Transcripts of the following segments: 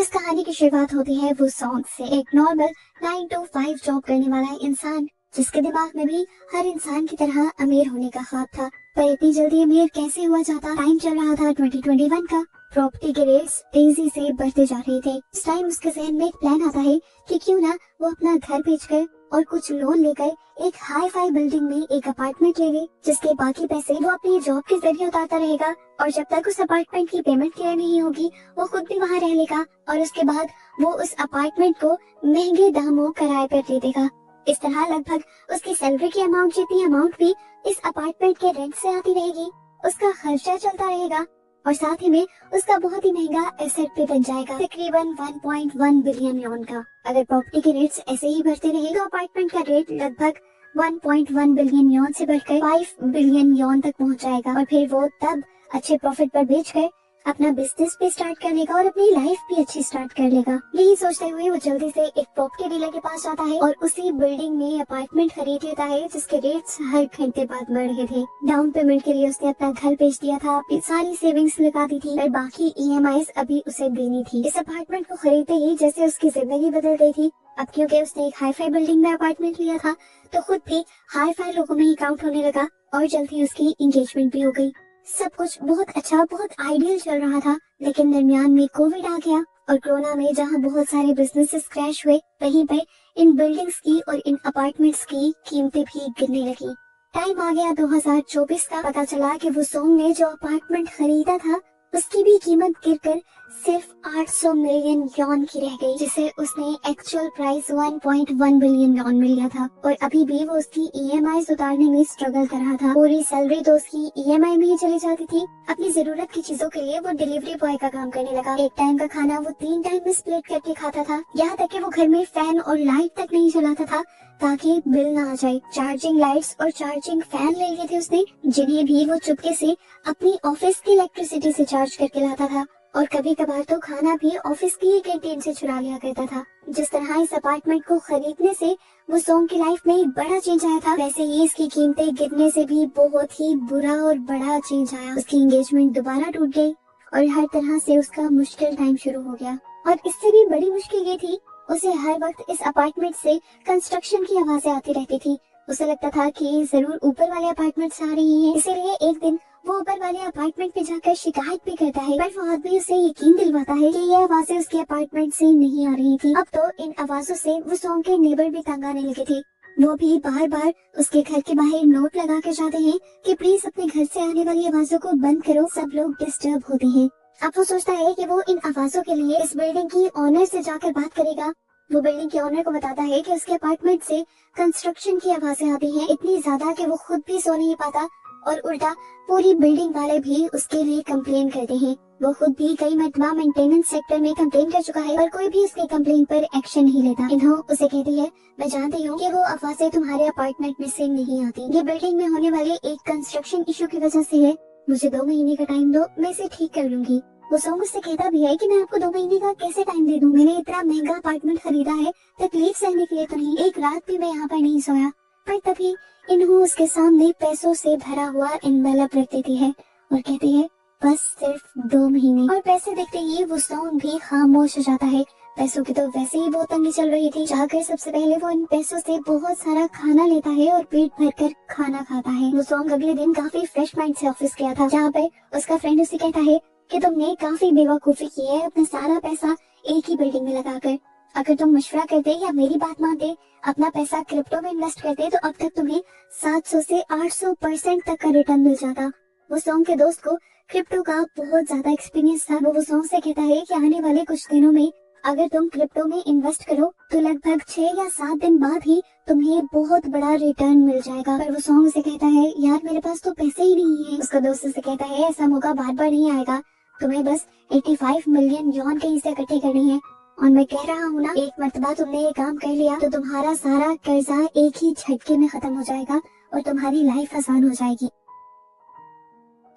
इस कहानी की शुरुआत होती है वो सॉन्ग से। एक नॉर्मल 9 to 5 जॉब करने वाला इंसान, जिसके दिमाग में भी हर इंसान की तरह अमीर होने का ख्वाब था, पर इतनी जल्दी अमीर कैसे हुआ जाता। टाइम चल रहा था 2021 का। प्रॉपर्टी के रेट्स तेजी से बढ़ते जा रहे थे। इस टाइम उसके जहन में एक प्लान आता है कि क्यों ना वो अपना घर बेचकर और कुछ लोन लेकर एक हाई फाई बिल्डिंग में एक अपार्टमेंट ले ले, जिसके बाकी पैसे वो अपनी जॉब के जरिए उतारता रहेगा, और जब तक उस अपार्टमेंट की पेमेंट क्लियर नहीं होगी वो खुद भी वहाँ रह लेगा, और उसके बाद वो उस अपार्टमेंट को महंगे दामों किराए पर दे देगा। इस तरह लगभग उसकी सैलरी की अमाउंट जितनी अमाउंट भी इस अपार्टमेंट के रेंट से आती रहेगी, उसका खर्चा चलता रहेगा, और साथ ही में उसका बहुत ही महंगा एसेट भी बन जाएगा, तकरीबन 1.1 बिलियन यॉन का। अगर प्रॉपर्टी के रेट्स ऐसे ही बढ़ते रहे तो अपार्टमेंट का रेट लगभग 1.1 बिलियन यॉन से बढ़कर 5 बिलियन यॉन तक पहुंच जाएगा, और फिर वो तब अच्छे प्रॉफिट पर बेचकर अपना बिजनेस भी स्टार्ट कर लेगा और अपनी लाइफ भी अच्छी स्टार्ट कर लेगा। यही सोचते हुए वो जल्दी से एक प्रॉपर्टी डीलर के पास जाता है और उसी बिल्डिंग में अपार्टमेंट खरीद लेता है, जिसके रेट्स हर घंटे बाद बढ़ रहे थे। डाउन पेमेंट के लिए उसने अपना घर बेच दिया था, अपनी सारी सेविंग्स लगा दी थी, और बाकी EMIs अभी उसे देनी थी। इस अपार्टमेंट को खरीदते ही जैसे उसकी जिंदगी बदल गई थी। अब क्योंकि उसने एक हाई फाई बिल्डिंग में अपार्टमेंट लिया था तो खुद भी हाई फाई लोगों में ही काउंट होने लगा, और जल्दी उसकी एंगेजमेंट भी हो गई। सब कुछ बहुत अच्छा, बहुत आइडियल चल रहा था, लेकिन दरमियान में कोविड आ गया, और कोरोना में जहां बहुत सारे बिजनेसेस क्रैश हुए, वहीं पे इन बिल्डिंग्स की और इन अपार्टमेंट्स की कीमतें भी गिरने लगी। टाइम आ गया 2024 का। पता चला कि वो सोंग ने जो अपार्टमेंट खरीदा था उसकी भी कीमत गिरकर सिर्फ 800 मिलियन यॉन की रह गई, जिसे उसने एक्चुअल प्राइस 1.1 बिलियन यॉन मिल गया था, और अभी भी वो उसकी EMIs उतारने में स्ट्रगल कर रहा था। पूरी सैलरी तो उसकी EMI में ही चली जाती थी। अपनी जरूरत की चीजों के लिए वो डिलीवरी बॉय का काम करने लगा। एक टाइम का खाना वो 3 टाइम में स्प्लिट करके खाता था, यहाँ तक कि वो घर में फैन और लाइट तक नहीं चलाता था ताकि बिल ना आ जाए। चार्जिंग लाइट्स और चार्जिंग फैन ले लिए थे उसने, जिन्हें भी वो चुपके से अपनी ऑफिस की इलेक्ट्रिसिटी से चार्ज करके लाता था, और कभी कभार तो खाना भी ऑफिस की ही कैंटीन से चुरा लिया करता था। जिस तरह इस अपार्टमेंट को खरीदने से वो सोंग की लाइफ में एक बड़ा चेंज आया था, वैसे ही इसकी कीमतें गिरने से भी बहुत ही बुरा और बड़ा चेंज आया। उसकी एंगेजमेंट दोबारा टूट गई और हर तरह से उसका मुश्किल टाइम शुरू हो गया, और इससे भी बड़ी मुश्किल ये थी, उसे हर वक्त इस अपार्टमेंट से कंस्ट्रक्शन की आवाजें आती रहती थी। उसे लगता था कि जरूर ऊपर वाले अपार्टमेंट्स आ रही हैं, इसीलिए एक दिन वो ऊपर वाले अपार्टमेंट पे जाकर शिकायत भी करता है, पर वो आदमी उसे यकीन दिलवाता है कि ये आवाजें उसके अपार्टमेंट से नहीं आ रही थी। अब तो इन आवाजों से वो सोंग के नेबर भी तंग आने लगे थे। वो भी बार बार उसके घर के बाहर नोट लगा कर जाते हैं कि प्लीज अपने घर से आने वाली आवाजों को बंद करो, सब लोग डिस्टर्ब होते हैं। अब वो सोचता है कि वो इन आवाजों के लिए इस बिल्डिंग की ओनर से जाकर बात करेगा। वो बिल्डिंग के ओनर को बताता है कि उसके अपार्टमेंट से कंस्ट्रक्शन की आवाजें आती हैं, इतनी ज्यादा कि वो खुद भी सो नहीं पाता, और उल्टा पूरी बिल्डिंग वाले भी उसके लिए कंप्लेन करते हैं। वो खुद भी कई मरतबा मेंटेनेंस सेक्टर में कंप्लेन कर चुका है, पर कोई भी उसके कंप्लेन पर एक्शन नहीं लेता। इन्हों उसे कहती है, मैं जानती हूँ कि वो आवाजें तुम्हारे अपार्टमेंट में से नहीं आती, ये बिल्डिंग में होने वाले एक कंस्ट्रक्शन इशू की वजह से है, मुझे 2 महीने का टाइम दो, मैं इसे ठीक कर लूंगी। वो सोंग उससे कहता भी है कि मैं आपको 2 महीने का कैसे टाइम दे दूं, मैंने इतना महंगा अपार्टमेंट खरीदा है, तकलीफ सहने के लिए तो नहीं, एक रात भी मैं यहाँ पर नहीं सोया। पर तभी इन्हों उसके सामने पैसों से भरा हुआ एनवेलप रख देती है और कहती है बस सिर्फ 2 महीने, और पैसे देखते ही वो सोंग भी खामोश हो जाता है। पैसों की तो वैसे ही बहुत तंगी चल रही थी, जाकर सबसे पहले वो इन पैसों से बहुत सारा खाना लेता है और पेट भरकर खाना खाता है। वो सोंग अगले दिन काफी फ्रेश माइंड से ऑफिस गया था, जहाँ पे उसका फ्रेंड उसे कहता है कि तुमने काफी बेवकूफी की है अपना सारा पैसा एक ही बिल्डिंग में लगाकर। अगर तुम मशवरा करते या मेरी बात मानते, अपना पैसा क्रिप्टो में इन्वेस्ट करते, तो अब तक तुम्हें 700 से 800% तक का रिटर्न मिल जाता। वो सोंग के दोस्त को क्रिप्टो का बहुत ज्यादा एक्सपीरियंस था। वो सोंग से कहता है कि आने वाले कुछ दिनों में अगर तुम क्रिप्टो में इन्वेस्ट करो तो लगभग 6 या 7 दिन बाद ही तुम्हें बहुत बड़ा रिटर्न मिल जाएगा। पर वो सोंग से कहता है यार मेरे पास तो पैसे ही नहीं है। उसका दोस्त से कहता है ऐसा मौका बार बार नहीं आएगा, तुम्हें बस 85 मिलियन यॉन कहीं से इकट्ठे करने हैं, और मैं कह रहा हूँ ना, एक मर्तबा तुमने ये काम कर लिया तो तुम्हारा सारा कर्जा एक ही झटके में खत्म हो जाएगा और तुम्हारी लाइफ आसान हो जाएगी।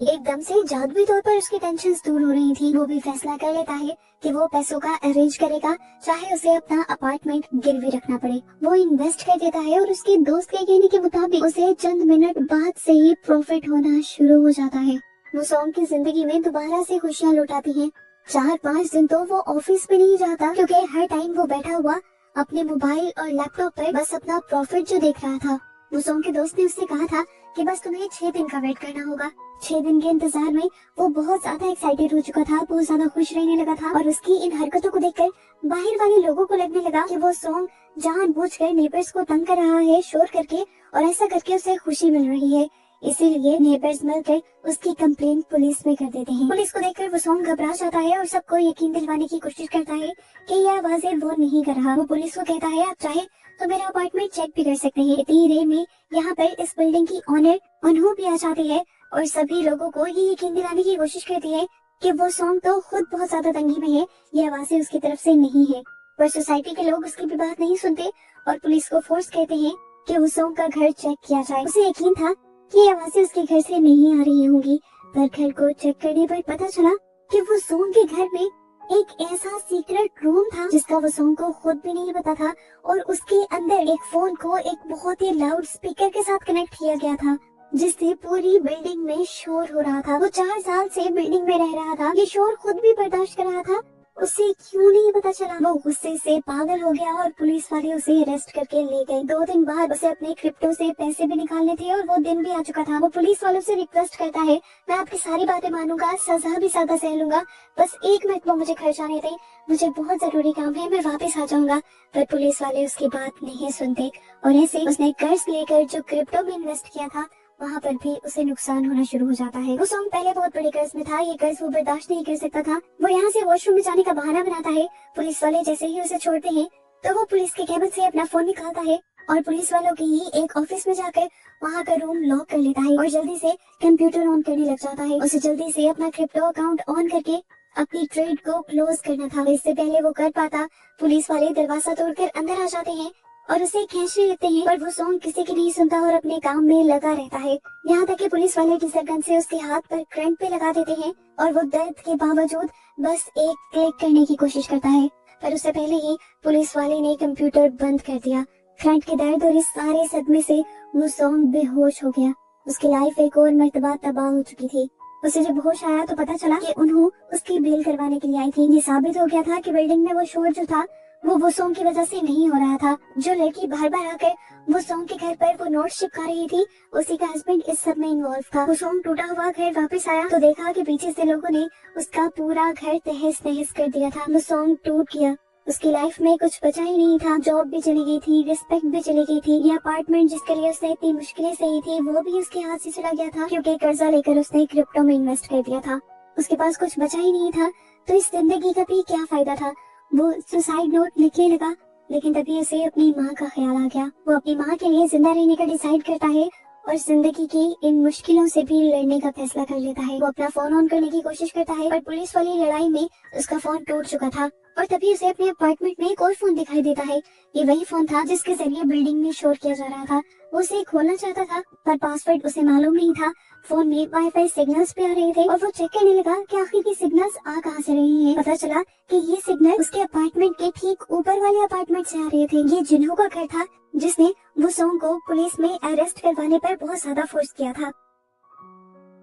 एकदम से जादुई तौर पर उसकी टेंशन दूर हो रही थी। वो भी फैसला कर लेता है कि वो पैसों का अरेंज करेगा, चाहे उसे अपना अपार्टमेंट गिरवी रखना पड़े। वो इन्वेस्ट कर देता है और उसके दोस्त के कहने के मुताबिक उसे चंद मिनट बाद से ही प्रॉफिट होना शुरू हो जाता है। वो सोंग की जिंदगी में दोबारा से खुशियाँ लौट आती हैं। 4-5 दिन तो वो ऑफिस में नहीं जाता, क्योंकि हर टाइम वो बैठा हुआ अपने मोबाइल और लैपटॉप पर बस अपना प्रॉफिट जो देख रहा था। वुसोंग के दोस्त ने उससे कहा था कि बस तुम्हें 6 दिन का वेट करना होगा। 6 दिन के इंतजार में वो बहुत ज्यादा एक्साइटेड हो चुका था, बहुत ज्यादा खुश रहने लगा था, और उसकी इन हरकतों को देखकर बाहर वाले लोगों को लगने लगा कि वो सोंग जानबूझकर नेबर्स को तंग कर रहा है शोर करके, और ऐसा करके उसे खुशी मिल रही है। इसीलिए नेबर्स मिलकर उसकी कंप्लेंट पुलिस में कर देते हैं। पुलिस को देखकर वुसोंग घबरा जाता है और सबको यकीन दिलवाने की कोशिश करता है कि ये आवाजें वो नहीं कर रहा। वो पुलिस को कहता है आप चाहे तो मेरा अपार्टमेंट चेक भी कर सकते हैं। इतनी देर में यहाँ पर इस बिल्डिंग की ओनर अनहू भी आ जाती है और सभी लोगों को ये यकीन दिलाने की कोशिश करती है कि वो सोंग तो खुद बहुत ज्यादा तंगी में है, ये आवाजें उसकी तरफ से नहीं है। पर सोसाइटी के लोग उसकी भी बात नहीं सुनते और पुलिस को फोर्स करते हैं कि वुसोंग का घर चेक किया जाए। उसे यकीन था कि ये आवाजें उसके घर से नहीं आ रही होंगी, पर घर को चेक करने पर पता चला कि वुसोंग के घर में एक ऐसा सीक्रेट रूम था जिसका वुसोंग को खुद भी नहीं पता था, और उसके अंदर एक फोन को एक बहुत ही लाउड स्पीकर के साथ कनेक्ट किया गया था, जिससे पूरी बिल्डिंग में शोर हो रहा था। वो 4 साल से बिल्डिंग में रह रहा था, ये शोर खुद भी बर्दाश्त कर रहा था, उसे क्यों नहीं पता चला। वो गुस्से से पागल हो गया और पुलिस वाले उसे अरेस्ट करके ले गए। 2 दिन बाद उसे अपने क्रिप्टो से पैसे भी निकालने थे और वो दिन भी आ चुका था। वो पुलिस वालों से रिक्वेस्ट करता है मैं आपकी सारी बातें मानूंगा, सजा भी ज्यादा सह लूंगा, बस 1 मिनट में मुझे घर जाने दें, मुझे बहुत जरूरी काम है, मैं वापस आ जाऊंगा। पर पुलिस वाले उसकी बात नहीं सुनते और ऐसे उसने कर्ज लेकर जो क्रिप्टो में इन्वेस्ट किया था वहाँ पर भी उसे नुकसान होना शुरू हो जाता है। वुसोंग पहले बहुत बड़े कर्ज में था, ये कर्ज वो बर्दाश्त नहीं कर सकता था। वो यहाँ से वॉशरूम में जाने का बहाना बनाता है। पुलिस वाले जैसे ही उसे छोड़ते हैं तो वो पुलिस के कैबिन से अपना फोन निकालता है और पुलिस वालों के ही एक ऑफिस में जाकर वहाँ का रूम लॉक कर लेता है और जल्दी से कंप्यूटर ऑन करने लग जाता है। उसे जल्दी से अपना क्रिप्टो अकाउंट ऑन करके अपनी ट्रेड को क्लोज करना था। इससे पहले वो कर पाता, पुलिस वाले दरवाजा तोड़कर अंदर आ जाते हैं और उसे खींचने लगते हैं, पर वो सोंग किसी की नहीं सुनता और अपने काम में लगा रहता है। यहाँ तक कि पुलिस वाले टीजर गन से उसके हाथ पर करंट पे लगा देते हैं और वो दर्द के बावजूद बस एक क्लिक करने की कोशिश करता है, पर उससे पहले ही पुलिस वाले ने कंप्यूटर बंद कर दिया। करंट के दर्द और इस सारे सदमे से वो सोंग बेहोश हो गया। उसकी लाइफ एक और मर्तबा तबाह हो चुकी थी। उसे जब होश आया तो पता चला कि उन्होंने उसकी बेल करवाने के लिए आई थी। ये साबित हो गया था कि बिल्डिंग में वो शोर जो था वो वुसोंग की वजह से नहीं हो रहा था। जो लड़की बार बार आकर वुसोंग के घर पर वो नोट चिपका रही थी, उसी का हस्बैंड इस सब में इन्वॉल्व था। वुसोंग टूटा हुआ घर वापस आया तो देखा कि पीछे से लोगों ने उसका पूरा घर तहस नहस कर दिया था। वुसोंग टूट गया, उसकी लाइफ में कुछ बचा ही नहीं था। जॉब भी चली गई थी, रिस्पेक्ट भी चली गई थी, ये अपार्टमेंट जिसके लिए उसने इतनी मुश्किलें सही थी वो भी उसके हाथ से चला गया था, क्योंकि कर्जा लेकर उसने क्रिप्टो में इन्वेस्ट कर दिया था। उसके पास कुछ बचा ही नहीं था, तो इस जिंदगी का भी क्या फायदा था। वो सुसाइड नोट लिखने लगा, लेकिन तभी उसे अपनी माँ का ख्याल आ गया। वो अपनी माँ के लिए जिंदा रहने का डिसाइड करता है और जिंदगी की इन मुश्किलों से भी लड़ने का फैसला कर लेता है। वो अपना फोन ऑन करने की कोशिश करता है, पर पुलिस वाली लड़ाई में उसका फोन टूट चुका था और तभी उसे अपने अपार्टमेंट में एक और फोन दिखाई देता है। ये वही फोन था जिसके जरिए बिल्डिंग में शोर किया जा रहा था। वो उसे खोलना चाहता था, पर पासवर्ड उसे मालूम नहीं था। फोन में वाईफाई सिग्नल्स भी आ रहे थे और वो चेक करने लगा कि आखिर ये सिग्नल्स आ कहां से रहे हैं। पता चला कि ये सिग्नल उसके अपार्टमेंट के ठीक ऊपर वाले अपार्टमेंट से आ रहे थे। ये जिन्हों का घर था जिसने वुसोंग को पुलिस में अरेस्ट करवाने पर बहुत ज्यादा फोर्स किया था।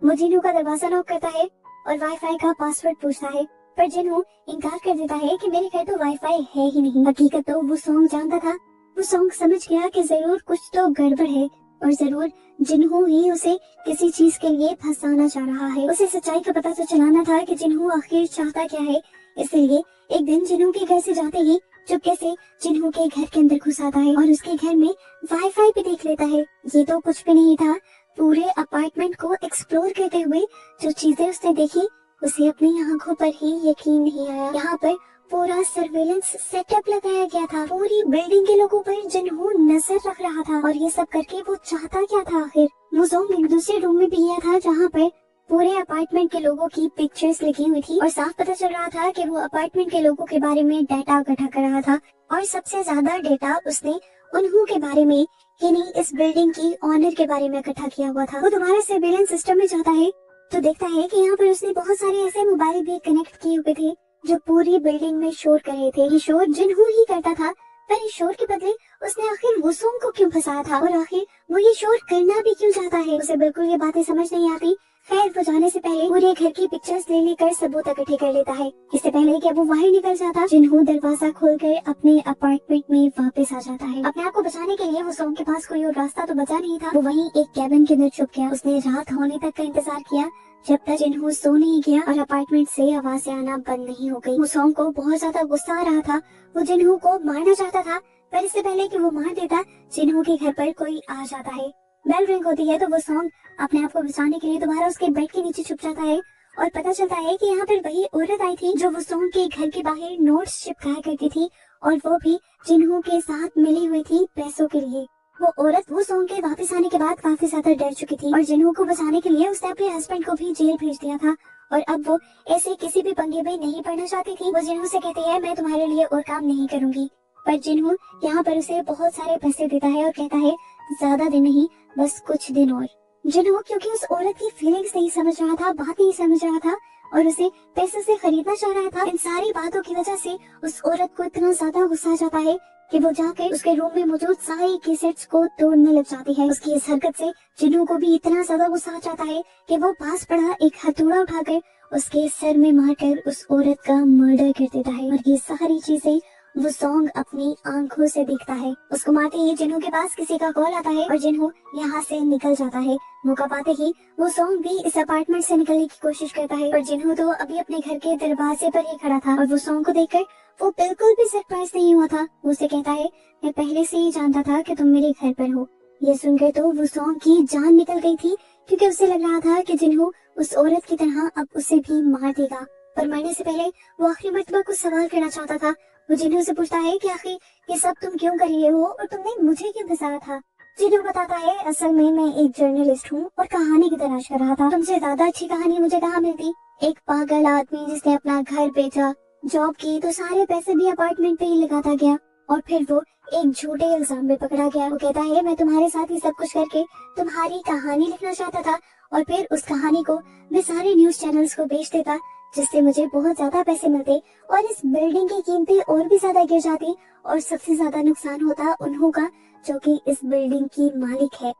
वो जिन्हों का दरवाजा नॉक करता है और वाईफाई का पासवर्ड पूछता है, पर जिन्हों इनकार कर देता है कि मेरे घर तो वाईफाई है ही नहीं। हकीकत तो वुसोंग जानता था। वुसोंग समझ गया कि जरूर कुछ तो गड़बड़ है और जरूर जिन्हों ही उसे किसी चीज के लिए फंसाना चाह रहा है। उसे सच्चाई का पता तो चलाना था कि जिन्हों आखिर चाहता क्या है। इसलिए एक दिन जिन्हों के घर से जाते ही चुपके से जिन्हों के घर के अंदर घुस आता है और उसके घर में वाईफाई भी देख लेता है। ये तो कुछ भी नहीं था, पूरे अपार्टमेंट को एक्सप्लोर करते हुए जो चीजें उसने देखी उसे अपनी आंखों पर ही यकीन नहीं आया। यहाँ पर पूरा सर्वेलेंस सेटअप लगाया गया था, पूरी बिल्डिंग के लोगों पर जिन्हों नजर रख रहा था। और ये सब करके वो चाहता क्या था आखिर। वुसोंग एक दूसरे रूम में भी गया था जहाँ पर पूरे अपार्टमेंट के लोगों की पिक्चर्स लगी हुई थी और साफ पता चल रहा था कि वो अपार्टमेंट के लोगों के बारे में डाटा इकट्ठा कर रहा था। और सबसे ज्यादा डाटा उसने उन्हों के बारे में, यानी इस बिल्डिंग की ऑनर के बारे में इकट्ठा किया हुआ था। वो दोबारा सर्वेलेंस सिस्टम में जाता है तो देखता है कि यहाँ पर उसने बहुत सारे ऐसे मोबाइल भी कनेक्ट किए हुए थे जो पूरी बिल्डिंग में शोर कर रहे थे। ये शोर जिन्हों ही करता था, पर इस शोर के बदले उसने आखिर वुसोंग को क्यों फंसाया था और आखिर वो ये शोर करना भी क्यों चाहता है। उसे बिल्कुल ये बातें समझ नहीं आती। खैर वो जाने से पहले पूरे घर की पिक्चर्स ले लेकर सबूत इकट्ठे कर लेता है। इससे पहले कि वो बाहर निकल जाता, जिन्हों दरवाजा खोलकर अपने अपार्टमेंट में वापस आ जाता है। अपने आप को बचाने के लिए वो सॉन्ग के पास कोई और रास्ता तो बचा नहीं था। वो वहीं एक कैबिन के अंदर छुप गया। उसने रात होने तक का इंतजार किया जब तक जिन्हों सो नहीं गया और अपार्टमेंट से आवाजें आना बंद नहीं हो गई। वो सॉन्ग को बहुत ज्यादा गुस्सा आ रहा था। वो जिन्हों को मारना चाहता था, पर इससे पहले कि वो मार देता, जिन्हों के घर पर कोई आ जाता है। बेल रिंग होती है तो वो सॉन्ग अपने आप को बचाने के लिए दोबारा उसके बेड के नीचे छुप जाता है और पता चलता है कि यहाँ पर वही औरत आई थी जो वो सॉन्ग के घर के बाहर नोट्स चिपकाया करती थी, और वो भी जिन्हों के साथ मिली हुई थी पैसों के लिए। वो औरत वो सॉन्ग के वापस आने के बाद काफी ज्यादा डर चुकी थी और जिन्हों को बचाने के लिए उसने अपने हस्बैंड को भी जेल भेज दिया था, और अब वो ऐसे किसी भी पंगे में नहीं पड़ना चाहती थी। वो जिन्हों से कहती है, मैं तुम्हारे लिए और काम नहीं करूंगी, पर जिन्हों यहाँ पर उसे बहुत सारे पैसे देता है और कहता है ज्यादा दिन नहीं, बस कुछ दिन और। जिन्हों क्योंकि उस औरत की फीलिंग्स नहीं समझ रहा था, बात नहीं समझ रहा था और उसे पैसे से खरीदना चाह रहा था। इन सारी बातों की वजह से उस औरत को इतना ज्यादा गुस्सा आ जाता है कि वो जाकर उसके रूम में मौजूद सारी कैसेट्स को तोड़ने लग जाती है। उसकी इस हरकत से जिन्हों को भी इतना ज्यादा गुस्सा आ जाता है कि वो पास पड़ा एक हथौड़ा उठाकर उसके सर में मारकर उस औरत का मर्डर कर देता है। और ये सारी चीजें वो सॉन्ग अपनी आंखों से देखता है। उसको मारते ही जिन्हों के पास किसी का कॉल आता है और जिन्हों यहाँ से निकल जाता है। मौका पाते ही वो सॉन्ग भी इस अपार्टमेंट से निकलने की कोशिश करता है, और जिन्हों तो अभी अपने घर के दरवाजे पर ही खड़ा था और वो सॉन्ग को देखकर वो बिल्कुल भी सरप्राइज नहीं हुआ था। वो उसे कहता है, मैं पहले से ही जानता था कि तुम मेरे घर पर हो। ये सुनकर तो वो सॉन्ग की जान निकल गई थी, क्योंकि उसे लग रहा था कि जिन्हों उस औरत की तरह अब उसे भी मार देगा। पर मरने से पहले वो आखिरी मर्तबा कुछ सवाल करना चाहता था। वो जिन्हों से पूछता है कि आखिर ये सब तुम क्यों कर रहे हो और तुमने मुझे क्यों फंसाया था। जिन्हों बताता है, असल में मैं एक जर्नलिस्ट हूँ और कहानी की तलाश कर रहा था। तुमसे ज्यादा अच्छी कहानी मुझे कहाँ मिलती। एक पागल आदमी जिसने अपना घर बेचा, जॉब की तो सारे पैसे भी अपार्टमेंट पे ही लगाता गया और फिर वो एक झूठे इल्जाम में पकड़ा गया। वो कहता है, मैं तुम्हारे साथ ही सब कुछ करके तुम्हारी कहानी लिखना चाहता था और फिर उस कहानी को मैं सारे न्यूज चैनल्स को बेच देता, जिससे मुझे बहुत ज्यादा पैसे मिलते और इस बिल्डिंग की कीमतें और भी ज्यादा गिर जाती और सबसे ज्यादा नुकसान होता उन्हों का जो कि इस बिल्डिंग की मालिक है।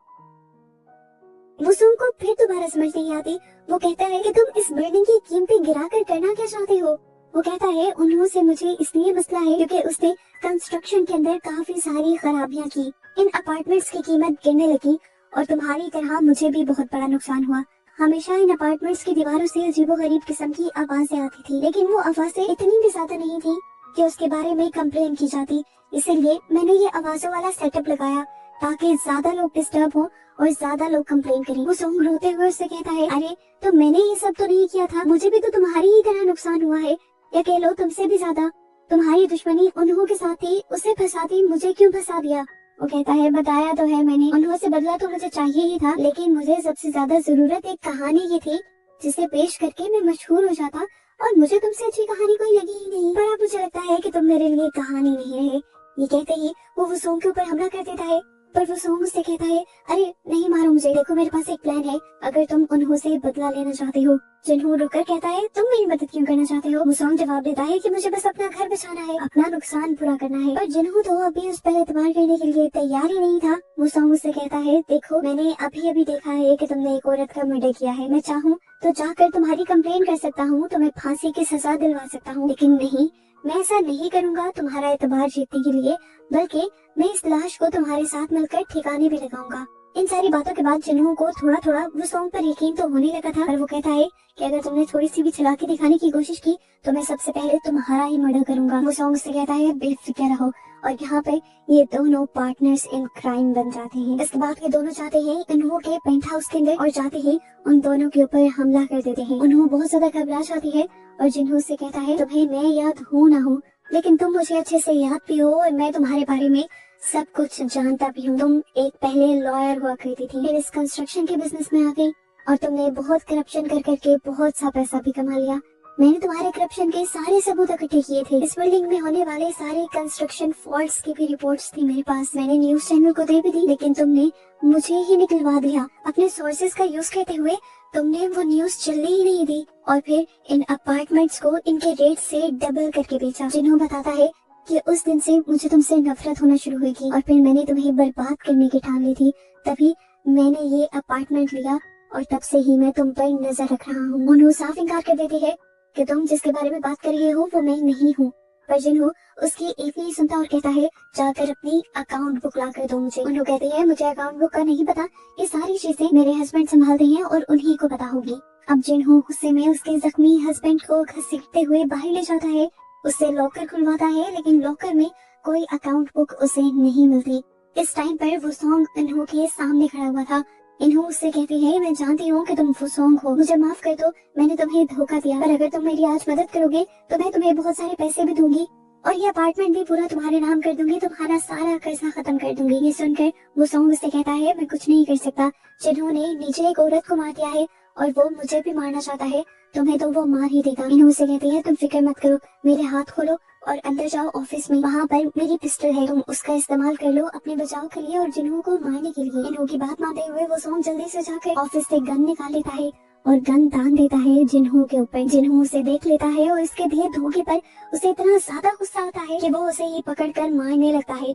वो सॉन्ग को फिर दोबारा समझ नहीं आती। वो कहता है कि तुम इस बिल्डिंग की कीमतें गिराकर करना क्या चाहते हो। वो कहता है, उन्हों से मुझे इसलिए मसला है क्योंकि उसने कंस्ट्रक्शन के अंदर काफी सारी खराबियां की, इन अपार्टमेंट्स की कीमत गिरने लगी और तुम्हारी तरह मुझे भी बहुत बड़ा नुकसान हुआ। हमेशा इन अपार्टमेंट्स की दीवारों से अजीबोगरीब किस्म की आवाजें आती थी, लेकिन वो आवाजें इतनी भी ज्यादा नहीं थी कि उसके बारे में कंप्लेन की जाती। इसलिए मैंने ये आवाजों वाला सेटअप लगाया ताकि ज्यादा लोग डिस्टर्ब हो और ज्यादा लोग कंप्लेन करें। वो सॉन्ग रोते हुए उससे कहता है, अरे तो मैंने ये सब तो नहीं किया था, मुझे भी तो तुम्हारी ही तरह नुकसान हुआ है, या कह लो तुमसे भी ज्यादा। तुम्हारी दुश्मनी उन्हों के साथ थी, उसे फंसाती, मुझे क्यों फंसा दिया। वो कहता है, बताया तो है मैंने, उन्हों से बदला तो मुझे चाहिए ही था, लेकिन मुझे सबसे ज्यादा जरूरत एक कहानी की थी जिसे पेश करके मैं मशहूर हो जाता, और मुझे तुमसे अच्छी कहानी कोई लगी ही नहीं। पर अब मुझे लगता है कि तुम मेरे लिए कहानी नहीं रहे। ये कहते ही वो सॉन्ग के ऊपर हमला कर देता है, पर वो सॉन्ग उससे कहता है, अरे नहीं मारो मुझे, देखो मेरे पास एक प्लान है, अगर तुम उन्हों से बदला लेना चाहते हो। जिन्हों रुककर कहता है, तुम मेरी मदद क्यों करना चाहते हो। वो सॉन्ग जवाब देता है कि मुझे बस अपना घर बचाना है, अपना नुकसान पूरा करना है। पर जिन्हों तो अभी उस पर एतबार करने के लिए तैयार ही नहीं था। वो सॉन्ग उससे कहता है, देखो मैंने अभी अभी देखा है कि तुमने एक औरत का मर्डर किया है, मैं चाहूँ तो जाकर तुम्हारी कंप्लेन कर सकता हूँ, तुम्हें फांसी की सजा दिलवा सकता हूँ, लेकिन नहीं, मैं ऐसा नहीं करूँगा तुम्हारा एतबार जीतने के लिए, बल्कि मैं इस लाश को तुम्हारे साथ मिलकर ठिकाने भी लगाऊंगा। इन सारी बातों के बाद जिन्हों को थोड़ा थोड़ा वो सॉन्ग पर यकीन तो होने लगा था, पर वो कहता है कि अगर तुमने थोड़ी सी भी चालाकी दिखाने की कोशिश की तो मैं सबसे पहले तुम्हारा ही मर्डर करूंगा। वो सॉन्ग से कहता है, बेफिक्र रहो, और यहाँ पे ये दोनों पार्टनर्स इन क्राइम बन जाते हैं। इसके बाद ये दोनों जाते हैं इन्हों के पेंट हाउस के अंदर और जाते ही उन दोनों के ऊपर हमला कर देते हैं। उन्हों बहुत ज्यादा घबरा जाती है और जिन्हों से कहता है, तुम्हें मैं याद हूँ ना हूँ, लेकिन तुम मुझे अच्छे से याद भी हो और मैं तुम्हारे बारे में सब कुछ जानता भी हूँ। तुम एक पहले लॉयर हुआ करती थी, फिर इस कंस्ट्रक्शन के बिजनेस में आ गई और तुमने बहुत करप्शन कर करके बहुत सा पैसा भी कमा लिया। मैंने तुम्हारे करप्शन के सारे सबूत इकट्ठे किए थे। इस बिल्डिंग में होने वाले सारे कंस्ट्रक्शन फॉल्ट्स की भी रिपोर्ट्स थी मेरे पास। मैंने न्यूज चैनल को दे भी दी, लेकिन तुमने मुझे ही निकलवा दिया। अपने सोर्सेज का यूज करते हुए तुमने वो न्यूज चलने ही नहीं दी और फिर इन अपार्टमेंट्स को इनके रेट से डबल करके बेचा। जिन्हों बताता है कि उस दिन से मुझे तुमसे नफरत होना शुरू हुई थी और फिर मैंने तुम्हें बर्बाद करने की ठान ली थी, तभी मैंने ये अपार्टमेंट लिया और तब से ही मैं तुम पर नजर रख रहा हूँ। उन्होंने साफ इनकार कर देती है कि तुम जिसके बारे में बात कर रहे हो वो मैं नहीं हूँ। पर जिन्हों उसकी एक नहीं सुनता और कहता है जाकर अपनी अकाउंट बुक ला कर दो मुझे। उन्होंने कहती है मुझे अकाउंट बुक का नहीं पता, ये सारी चीजें मेरे हस्बैंड संभालते हैं और उन्हीं को पता होगी। अब जिन्हों गुस्से में उसके जख्मी हस्बैंड को घसीटते हुए बाहर ले जाता है, उससे लॉकर खुलवाता है, लेकिन लॉकर में कोई अकाउंट बुक उसे नहीं मिलती। इस टाइम पर वो सॉन्ग इन्हों के सामने खड़ा हुआ था। इन्हों उससे कहती है मैं जानती हूँ कि तुम वो सॉन्ग हो, मुझे माफ कर दो, मैंने तुम्हें धोखा दिया, पर अगर तुम मेरी आज मदद करोगे तो मैं तुम्हें बहुत सारे पैसे भी दूंगी और ये अपार्टमेंट भी पूरा तुम्हारे नाम कर दूंगी, तुम्हारा सारा कर्जा खत्म कर दूंगी। ये सुनकर वो सॉन्ग उससे कहता है मैं कुछ नहीं कर सकता, जिन्होंने नीचे एक औरत को मार दिया है और वो मुझे भी मारना चाहता है, तुम्हें तो वो मार ही देगा। इन्हों उससे कहती है तुम फिक्र मत करो, मेरे हाथ खोलो और अंदर जाओ ऑफिस में, वहाँ पर मेरी पिस्टल है, तुम उसका इस्तेमाल कर लो अपने बचाव के लिए और जिन्हों को मारने के लिए। इन्हों की बात मानते हुए वो सॉन्ग जल्दी से जाकर ऑफिस से गन निकाल लेता है और गन तान देता है जिन्हों के ऊपर। जिन्हों उसे देख लेता है और इसके दिए धोखे पर उसे इतना ज्यादा गुस्सा आता है कि वो उसे ही पकड़कर मारने लगता है।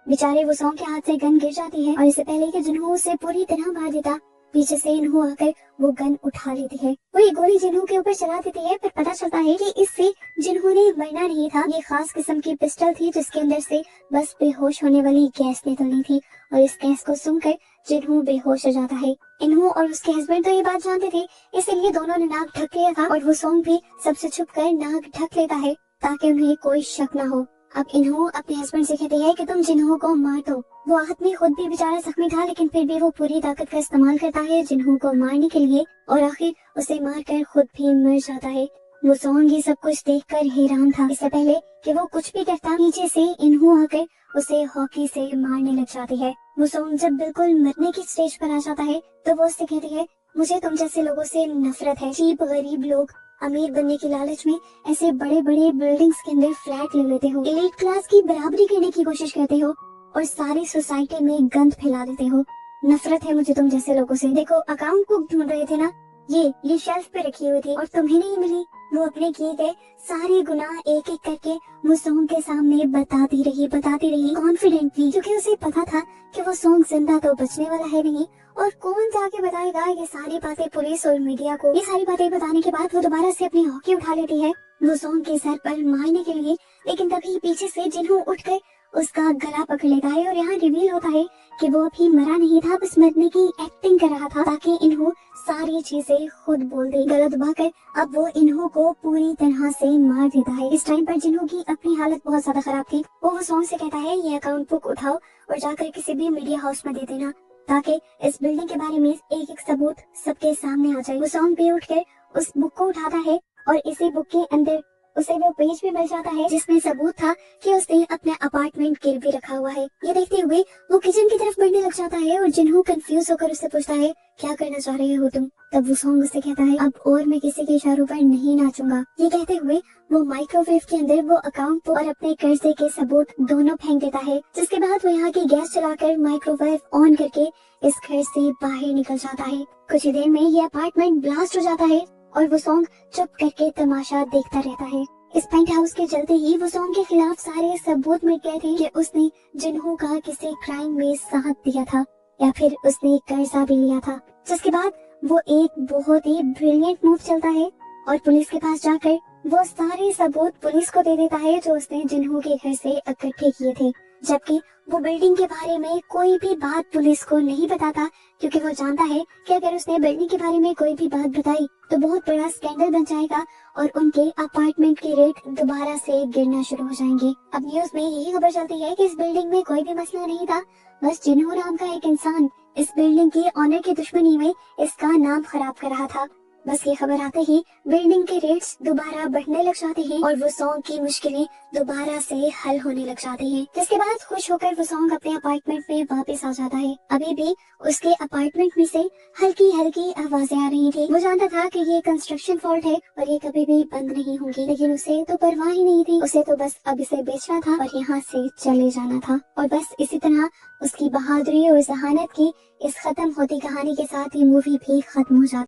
बेचारे वो सॉन्ग के हाथ से गन गिर जाती है और इससे पहले कि जिन्हों उसे पूरी तरह मार देता, पीछे से इन्हों आकर वो गन उठा लेती है। वो ये गोली जिन्हों के ऊपर चला देती है, फिर पता चलता है कि इससे जिन्होंने मरना नहीं था, ये खास किस्म की पिस्टल थी जिसके अंदर से बस बेहोश होने वाली गैस निकलनी थी और इस गैस को सुनकर जिन्हों बेहोश हो जाता है। इन्हों और उसके हस्बैंड तो ये बात जानते थे, इसीलिए दोनों ने नाक ढक लिया था और वो सॉन्ग भी सबसे छुप कर नाक ढक लेता है ताकि उन्हें कोई शक न हो। अब इन्हों अपने हस्बैंड से कहती है कि तुम जिन्हों को मार दो। वो आदमी खुद भी बेचारा जख्मी था, लेकिन फिर भी वो पूरी ताकत का इस्तेमाल करता है जिन्हों को मारने के लिए और आखिर उसे मारकर खुद भी मर जाता है। वो सॉन्ग ये सब कुछ देखकर हैरान था। इससे पहले कि वो कुछ भी करता, नीचे से इन्हों आकर उसे हॉकी से मारने लग जाती है। वो सॉन्ग जब बिल्कुल मरने की स्टेज पर आ जाता है तो वो उससे कहती है मुझे तुम जैसे लोगों से नफरत है। चीप गरीब लोग अमीर बनने की लालच में ऐसे बड़े बड़े बिल्डिंग्स के अंदर फ्लैट ले लेते हो, एलीट क्लास की बराबरी करने की कोशिश करते हो और सारी सोसाइटी में गंद फैला देते हो। नफरत है मुझे तुम जैसे लोगों से। देखो अकाउंट बुक ढूंढ रहे थे ना, ये शेल्फ पे रखी हुई थी और तुम्हें नहीं मिली। वो अपने किए गए सारे गुनाह एक एक करके वो सॉन्ग के सामने बताती रही कॉन्फिडेंटली, क्योंकि उसे पता था कि वो सॉन्ग जिंदा तो बचने वाला है नहीं और कौन जाके बताएगा ये सारी बातें पुलिस और मीडिया को। ये सारी बातें बताने के बाद वो दोबारा से अपनी हॉकी उठा लेती है वो सॉन्ग के सर पर मारने के लिए, लेकिन तभी पीछे से जिन्हों उठकर उसका गला पकड़ लेता है और यहाँ रिवील होता है कि वो अभी मरा नहीं था, बस मरने की एक्टिंग कर रहा था ताकि इन्हों सारी चीजें खुद बोल दे। गला दबाकर अब वो इन्हों को पूरी तरह से मार देता है। इस टाइम पर जिन्हों की अपनी हालत बहुत ज्यादा खराब थी, वो सॉन्ग से कहता है ये अकाउंट बुक उठाओ और जाकर किसी भी मीडिया हाउस में दे देना ताकि इस बिल्डिंग के बारे में एक एक सबूत सबके सामने आ जाए। वो सॉन्ग पे उठकर उस बुक को उठाता है और इसी बुक के अंदर उसे वो पेज भी मिल जाता है जिसमें सबूत था कि उसने अपने अपार्टमेंट गिरवी रखा हुआ है। ये देखते हुए वो किचन की तरफ बढ़ने लग जाता है और जिन्हों कंफ्यूज होकर उससे पूछता है क्या करना चाह रहे हो तुम। तब वो सॉन्ग उससे कहता है अब और मैं किसी के इशारों पर नहीं नाचूंगा। ये कहते हुए वो माइक्रोवेव के अंदर वो अकाउंट और अपने कर्जे के सबूत दोनों फेंक देता है, जिसके बाद वो यहाँ की गैस चलाकर माइक्रोवेव ऑन करके इस घर से बाहर निकल जाता है। कुछ ही देर में ये अपार्टमेंट ब्लास्ट हो जाता है और वो सॉन्ग चुप करके तमाशा देखता रहता है। इस पेंट हाउस के चलते ही वो सॉन्ग के खिलाफ सारे सबूत मिट गए थे कि उसने जिन्हों का किसी क्राइम में साथ दिया था या फिर उसने कर्जा भी लिया था। जिसके बाद वो एक बहुत ही ब्रिलियंट मूव चलता है और पुलिस के पास जाकर वो सारे सबूत पुलिस को दे देता है जो उसने जिन्हों के घर से इकट्ठे किए थे, जबकि वो बिल्डिंग के बारे में कोई भी बात पुलिस को नहीं बताता क्योंकि वो जानता है कि अगर उसने बिल्डिंग के बारे में कोई भी बात बताई तो बहुत बड़ा स्कैंडल बन जाएगा और उनके अपार्टमेंट के रेट दोबारा से गिरना शुरू हो जाएंगे। अब न्यूज में यही खबर चलती है कि इस बिल्डिंग में कोई भी मसला नहीं था, बस जिन्हों नाम का एक इंसान इस बिल्डिंग की ऑनर की दुश्मनी में इसका नाम खराब कर रहा था। बस ये खबर आते ही बिल्डिंग के रेट्स दोबारा बढ़ने लग जाते हैं और वो सॉन्ग की मुश्किलें दोबारा से हल होने लग जाती हैं। जिसके बाद खुश होकर वो सॉन्ग अपने अपार्टमेंट में वापस आ जाता है। अभी भी उसके अपार्टमेंट में से हल्की हल्की आवाजें आ रही थी। वो जानता था कि ये कंस्ट्रक्शन फॉल्ट है और ये कभी भी बंद नहीं होंगी, लेकिन उसे तो परवाह ही नहीं थी। उसे तो बस अब इसे बेचना था और यहाँ से चले जाना था। और बस इसी तरह उसकी बहादुरी और जहानत की इस खत्म होती कहानी के साथ ये मूवी भी खत्म हो जाती।